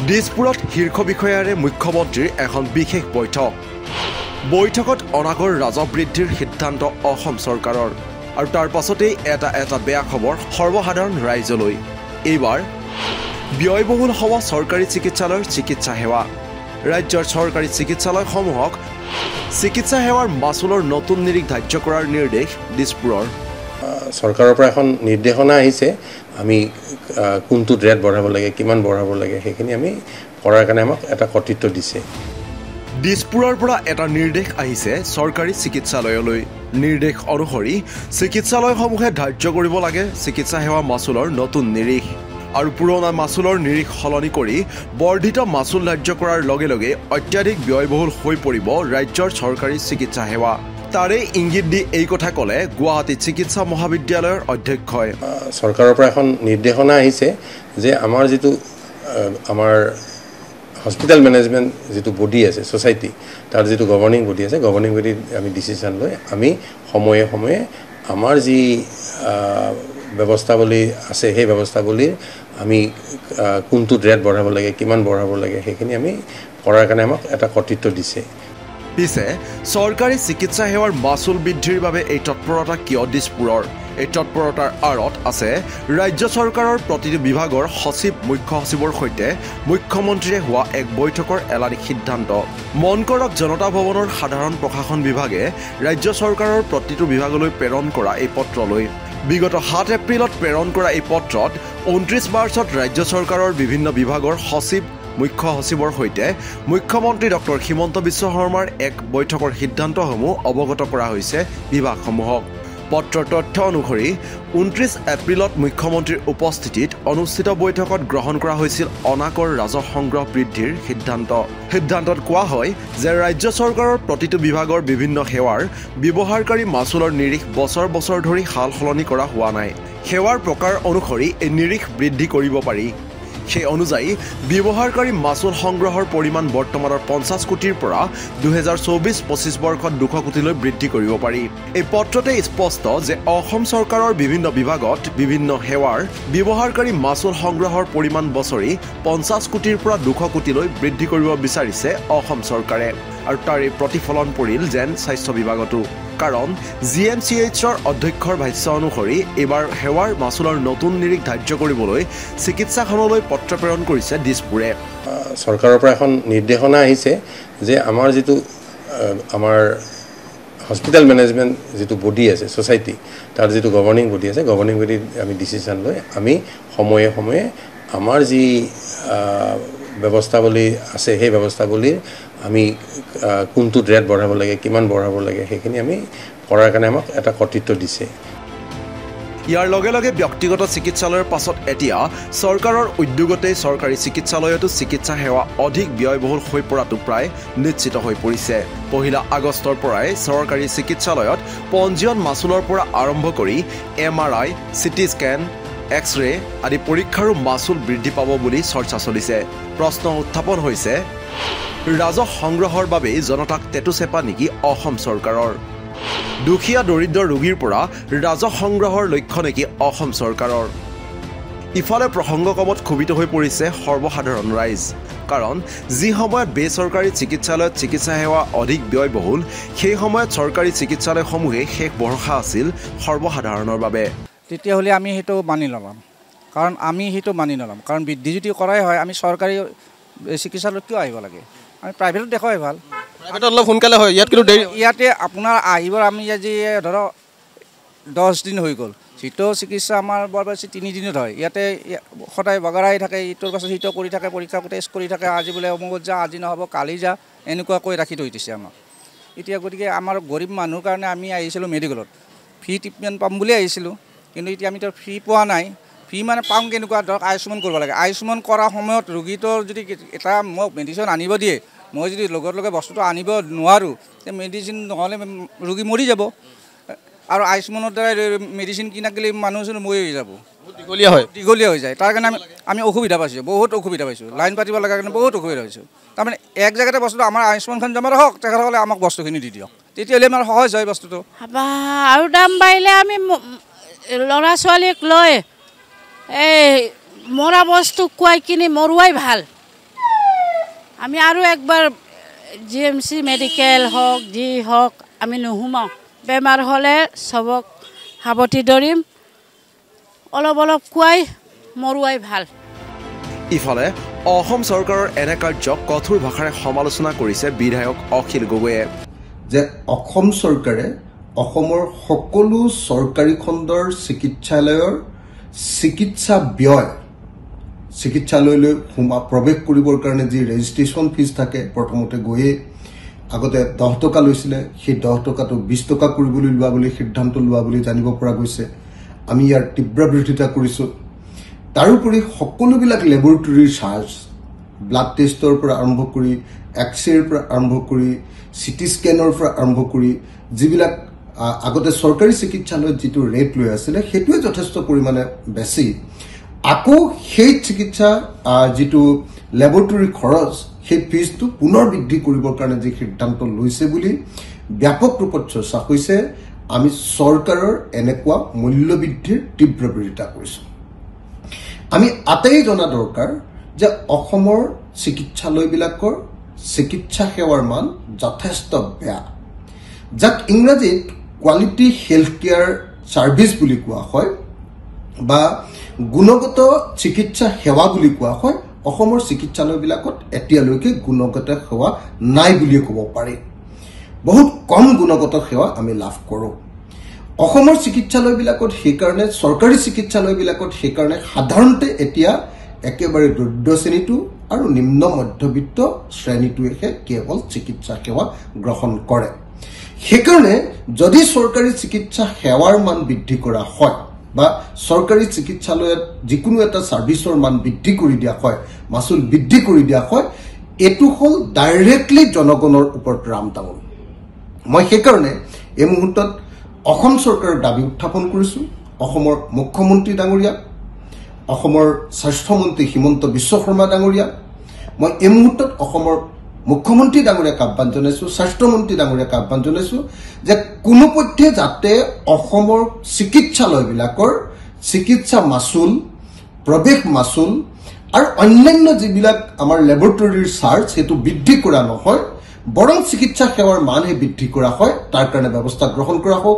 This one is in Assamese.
দিছপুৰত শীৰ্ষ বিষয়াৰে মুখ্যমন্ত্ৰীৰ এখন বিশেষ বৈঠক। বৈঠকত অনাগৰ ৰাজহ বৃদ্ধিৰ সিদ্ধান্ত অসম চৰকাৰৰ আৰু তাৰ পাছতেই এটা বেয়া খবৰ সৰ্বসাধাৰণ ৰাইজলৈ। এইবাৰ ব্যয়বহুল হ'ব চৰকাৰী চিকিৎসালয়ৰ চিকিৎসা সেৱা। ৰাজ্যৰ চৰকাৰী চিকিৎসালয়সমূহক চিকিৎসা সেৱাৰ মাচুলৰ নতুন নিৰিখ ধাৰ্য কৰাৰ নিৰ্দেশ দিছপুৰৰ। চৰকাৰৰ পৰা এখন নিৰ্দেশনা আহিছে, আমি কোনটো ৰেট বঢ়াব লাগে, কিমান বঢ়াব লাগে, সেইখিনি আমি কৰাৰ কাৰণে আমাক এটা কৰ্তৃত্ব দিছে। দিছপুৰৰ পৰা এটা নিৰ্দেশ আহিছে চৰকাৰী চিকিৎসালয়লৈ। নিৰ্দেশ অনুসৰি চিকিৎসালয়সমূহে ধাৰ্য কৰিব লাগে চিকিৎসা সেৱা মাচুলৰ নতুন নিৰিখ আৰু পুৰণা মাচুলৰ নিৰিখ সলনি কৰি বৰ্ধিত মাচুল ধাৰ্য কৰাৰ লগে লগে অত্যাধিক ব্যয়বহুল হৈ পৰিব ৰাজ্যৰ চৰকাৰী চিকিৎসা সেৱা। তাৰে ইংগিত দি এই কথা ক'লে গুৱাহাটী চিকিৎসা মহাবিদ্যালয়ৰ অধ্যক্ষই। চৰকাৰৰ পৰা এখন নিৰ্দেশনা আহিছে যে আমাৰ যিটো আমাৰ হস্পিটেল মেনেজমেণ্ট যিটো বডি আছে ছ'চাইটি, তাৰ যিটো গভৰ্ণিং বডি আছে, গভৰ্ণিং বডিত আমি ডিচিশ্যন লৈ আমি সময়ে সময়ে আমাৰ যি ব্যৱস্থাৱলী আছে সেই ব্যৱস্থাৱলীৰ আমি কোনটো ৰেট বঢ়াব লাগে, কিমান বঢ়াব লাগে, সেইখিনি আমি কৰাৰ কাৰণে আমাক এটা কৰ্তৃত্ব দিছে। পিছে চৰকাৰী চিকিৎসা সেৱাৰ মাচুল বৃদ্ধিৰ বাবে এই তৎপৰতা কিয় দিছপুৰৰ? এই তৎপৰতাৰ আঁৰত আছে ৰাজ্য চৰকাৰৰ প্ৰতিটো বিভাগৰ সচিব, মুখ্য সচিবৰ সৈতে মুখ্যমন্ত্ৰীয়ে হোৱা এক বৈঠকৰ এলানি সিদ্ধান্ত। মন কৰক, জনতা ভৱনৰ সাধাৰণ প্ৰশাসন বিভাগে ৰাজ্য চৰকাৰৰ প্ৰতিটো বিভাগলৈ প্ৰেৰণ কৰা এই পত্ৰলৈ বিগত 7 এপ্ৰিলত প্ৰেৰণ কৰা এই পত্ৰত 29 মাৰ্চত ৰাজ্য চৰকাৰৰ বিভিন্ন বিভাগৰ সচিব, মুখ্য সচিবৰ সৈতে মুখ্যমন্ত্ৰী ডক্টৰ হিমন্ত বিশ্ব শৰ্মাৰ এক বৈঠকৰ সিদ্ধান্তসমূহ অৱগত কৰা হৈছে বিভাগসমূহক। পত্ৰৰ তথ্য অনুসৰি 29 এপ্ৰিলত মুখ্যমন্ত্ৰীৰ উপস্থিতিত অনুষ্ঠিত বৈঠকত গ্ৰহণ কৰা হৈছিল অনাকৰ ৰাজহ সংগ্ৰহ বৃদ্ধিৰ সিদ্ধান্ত। সিদ্ধান্তত কোৱা হয় যে ৰাজ্য চৰকাৰৰ প্ৰতিটো বিভাগৰ বিভিন্ন সেৱাৰ ব্যৱহাৰকাৰী মাচুলৰ নিৰিখ বছৰ বছৰ ধৰি সাল সলনি কৰা হোৱা নাই। সেৱাৰ প্ৰকাৰ অনুসৰি এই নিৰিখ বৃদ্ধি কৰিব পাৰি। সেই অনুযায়ী ব্যৱহাৰকাৰী মাচুল সংগ্ৰহৰ পৰিমাণ বৰ্তমানৰ 50 কোটিৰ পৰা 2024-25 বৰ্ষত 200 কোটিলৈ বৃদ্ধি কৰিব পাৰি। এই পত্ৰতে স্পষ্ট যে অসম চৰকাৰৰ বিভিন্ন বিভাগত বিভিন্ন সেৱাৰ ব্যৱহাৰকাৰী মাচুল সংগ্ৰহৰ পৰিমাণ বছৰি 50 কোটিৰ পৰা 200 কোটিলৈ বৃদ্ধি কৰিব বিচাৰিছে অসম চৰকাৰে আৰু তাৰে প্ৰতিফলন পৰিল যেন স্বাস্থ্য বিভাগতো। কাৰণ GMCHৰ অধ্যক্ষৰ ভাষ্য অনুসৰি এইবাৰ সেৱাৰ মাচুলৰ নতুন নিৰিখ ধাৰ্য কৰিবলৈ চিকিৎসাখনলৈ পত্ৰ প্ৰেৰণ কৰিছে দিছপুৰে। চৰকাৰৰ পৰা এখন নিৰ্দেশনা আহিছে যে আমাৰ যিটো আমাৰ হস্পিটেল মেনেজমেণ্ট যিটো বডি আছে ছ'চাইটি, তাৰ যিটো গভৰ্ণিং বডি আছে, গভৰ্ণিং বডিত আমি ডিচিশ্যন লৈ আমি সময়ে সময়ে আমাৰ যি ব্যৱস্থাৱলী আছে সেই ব্যৱস্থাৱলীৰ আমি কোনটো ৰেট বঢ়াব লাগে, কিমান বঢ়াব লাগে, সেইখিনি আমি কৰাৰ কাৰণে আমাক এটা কৰ্তৃত্ব দিছে। ইয়াৰ লগে লগে ব্যক্তিগত চিকিৎসালয়ৰ পাছত এতিয়া চৰকাৰৰ উদ্যোগতেই চৰকাৰী চিকিৎসালয়তো চিকিৎসা সেৱা অধিক ব্যয়বহুল হৈ পৰাটো প্ৰায় নিশ্চিত হৈ পৰিছে। 1 আগষ্টৰ পৰাই চৰকাৰী চিকিৎসালয়ত পঞ্জীয়ন মাচুলৰ পৰা আৰম্ভ কৰি MRI, CT স্কেন, এক্স-ৰে আদি পৰীক্ষাৰো মাচুল বৃদ্ধি পাব বুলি চৰ্চা চলিছে। প্ৰশ্ন উত্থাপন হৈছে, ৰাজহ সংগ্ৰহৰ বাবেই জনতাক টেটু চেপা নেকি অসম চৰকাৰৰ? দুখীয়া দৰিদ্ৰ ৰোগীৰ পৰা ৰাজহ সংগ্ৰহৰ লক্ষ্য নেকি অসম চৰকাৰৰ? ইফালে প্ৰসংগক্ৰমত ক্ষোভিত হৈ পৰিছে সৰ্বসাধাৰণ ৰাইজ। কাৰণ যি সময়ত বেচৰকাৰী চিকিৎসালয়ত চিকিৎসা সেৱা অধিক ব্যয়বহুল, সেই সময়ত চৰকাৰী চিকিৎসালয়সমূহে শেষ ভৰসা আছিল সৰ্বসাধাৰণৰ বাবে। তেতিয়াহ'লে আমি সেইটো মানি নল'ম। কাৰণ বৃদ্ধি যদি কৰাই হয়, আমি চৰকাৰী চিকিৎসালয়ত কিয় আহিব লাগে? আমি প্ৰাইভেটত দেখুৱাই ভাল। প্ৰাইভেটত অলপ সোনকালে হয়, ইয়াত কিন্তু দেৰি। ইয়াতে আপোনাৰ আহিব, আমি আজি ধৰক 10 দিন হৈ গ'ল, যিটো চিকিৎসা আমাৰ বৰ বেছি 3 দিনত হয়। ইয়াতে সদায় বগাৰাই থাকে, ইটোৰ পাছত সিটো কৰি থাকে, পৰীক্ষা টেষ্ট কৰি থাকে। আজি বোলে অমুকত যা, আজি নহ'ব কালি যা, এনেকুৱাকৈ ৰাখি থৈ দিছে আমাক। এতিয়া গতিকে আমাৰ গৰীব মানুহৰ কাৰণে আমি আহিছিলোঁ মেডিকেলত, ফ্ৰী ট্ৰিটমেণ্ট পাম বুলি আহিছিলোঁ। কিন্তু এতিয়া আমিতো ফ্ৰী পোৱা নাই। ফ্ৰী মানে পাম কেনেকুৱা? ধৰক আয়ুষ্মান কৰিব লাগে। আয়ুষ্মান কৰাৰ সময়ত ৰোগীটোৰ যদি এটা মোক মেডিচিন আনিব দিয়ে, মই যদি লগে বস্তুটো আনিব নোৱাৰোঁ, তে মেডিচিন নহ'লে ৰোগী মৰি যাব। আৰু আয়ুষ্মানৰ দ্বাৰা মেডিচিন কিনা গ'লে মানুহ মৰি হৈ যাব, দীঘলীয়া হৈ যায়। তাৰ কাৰণে আমি অসুবিধা পাইছোঁ, বহুত অসুবিধা পাইছোঁ। লাইন পাতিব লগাৰ কাৰণে বহুত অসুবিধা পাইছোঁ। তাৰমানে এক জেগাতে বস্তুটো আমাৰ আয়ুষ্মানখন জমা ৰাখক, তেখেতসকলে আমাক বস্তুখিনি দি দিয়ক, তেতিয়াহ'লে আমাৰ সহজ হয় বস্তুটো। আৰু দাম বাঢ়িলে আমি ল'ৰা ছোৱালীক লৈ এই মৰা বস্তু খুৱাই কিনি মৰুৱাই ভাল। আমি আৰু একবাৰ GMC মেডিকেল হওক যি হওক আমি নুসুমাওঁ বেমাৰ হ'লে চবক সাৱটি ধৰিম অলপ অলপ খুৱাই মৰুৱাই ভাল ইফালে অসম চৰকাৰৰ এনে কাৰ্যক কঠোৰ ভাষাৰে সমালোচনা কৰিছে বিধায়ক অখিল গগৈয়ে যে অসম চৰকাৰে অসমৰ সকলো চৰকাৰী খণ্ডৰ চিকিৎসালয়ৰ চিকিৎসা ব্যয় চিকিৎসালয়লৈ প্ৰৱেশ কৰিবৰ কাৰণে যি ৰেজিষ্ট্ৰেশ্যন ফিজ থাকে প্ৰথমতে গৈয়ে আগতে 10 টকা লৈছিলে সেই 10 টকাটো 20 টকা কৰিবলৈ লোৱা বুলি সিদ্ধান্ত লোৱা বুলি জানিব পৰা গৈছে আমি ইয়াৰ তীব্ৰ বিৰোধিতা কৰিছো তাৰোপৰি সকলোবিলাক লেবৰেটৰীৰ চাৰ্জ ব্লাড টেষ্টৰ পৰা আৰম্ভ কৰি এক্সৰেৰ পৰা আৰম্ভ কৰি সিটি স্কেনৰ পৰা আৰম্ভ কৰি যিবিলাক আগতে চৰকাৰী চিকিৎসালয়ত যিটো ৰেট লৈ আছিল সেইটোৱে যথেষ্ট পৰিমাণে বেছি আকৌ সেই চিকিৎসা যিটো লেবৰেটৰী খৰচ সেই ফিজটো পুনৰ বৃদ্ধি কৰিবৰ কাৰণে যি সিদ্ধান্ত লৈছে বুলি ব্যাপক ৰূপত চৰ্চা হৈছে আমি চৰকাৰৰ এনেকুৱা মূল্য বৃদ্ধিৰ তীব্ৰ বিৰোধিতা কৰিছো আমি আটাই জনা দৰকাৰ যে অসমৰ চিকিৎসালয়বিলাকৰ চিকিৎসা সেৱাৰ মান যথেষ্ট বেয়া যাক ইংৰাজীত কোৱালিটি হেল্থ কেয়াৰ সাৰ্ভিস বুলি কোৱা হয় বা গুণগত চিকিৎসা সেৱা বুলি কোৱা হয় অসমৰ চিকিৎসালয়বিলাকত এতিয়ালৈকে গুণগত সেৱা নাই বুলি ক'ব পাৰি বহুত কম গুণগত সেৱা আমি লাভ কৰোঁ অসমৰ চিকিৎসালয়বিলাকত সেইকাৰণে চৰকাৰী চিকিৎসালয়বিলাকত সেইকাৰণে সাধাৰণতে এতিয়া একেবাৰে দৰিদ্ৰ শ্ৰেণীটো আৰু নিম্ন মধ্যবিত্ত শ্ৰেণীটোৱে কেৱল চিকিৎসা সেৱা গ্ৰহণ কৰে সেইকাৰণে যদি চৰকাৰী চিকিৎসা সেৱাৰ মান বৃদ্ধি কৰা হয় বা চৰকাৰী চিকিৎসালয়ত যিকোনো এটা সাৰ্ভিসৰ মান বৃদ্ধি কৰি দিয়া হয় মাসুল বৃদ্ধি কৰি দিয়া হয় এটো হল ডাইৰেক্টলি জনগণৰ ওপৰত ৰামতামুল মই সেইকাৰণে এই মুহূৰ্তত অসম চৰকাৰৰ দাবী উত্থাপন কৰিছো অসমৰ মুখ্যমন্ত্ৰী ডাঙৰীয়া অসমৰ স্বাস্থ্য মন্ত্ৰী হিমন্ত বিশ্ব শৰ্মা ডাঙৰীয়া মই এই মুহূৰ্তত অসমৰ মুখ্যমন্ত্ৰী ডাঙৰীয়াক আহ্বান জনাইছো স্বাস্থ্য মন্ত্ৰী ডাঙৰীয়াক আহ্বান জনাইছো যে কোনো পক্ষে যাতে অসমৰ চিকিৎসালয়বিলাকৰ চিকিৎসা মাসুল প্ৰৱেশ মাসুল আৰু অন্যান্য যিবিলাক আমাৰ লেবৰেটৰীৰ চাৰ্জ হেতু বৃদ্ধি কৰা নহয় বৰং চিকিৎসা সেৱাৰ মানহে বৃদ্ধি কৰা হয় তাৰ কাৰণে ব্যৱস্থা গ্ৰহণ কৰা হোক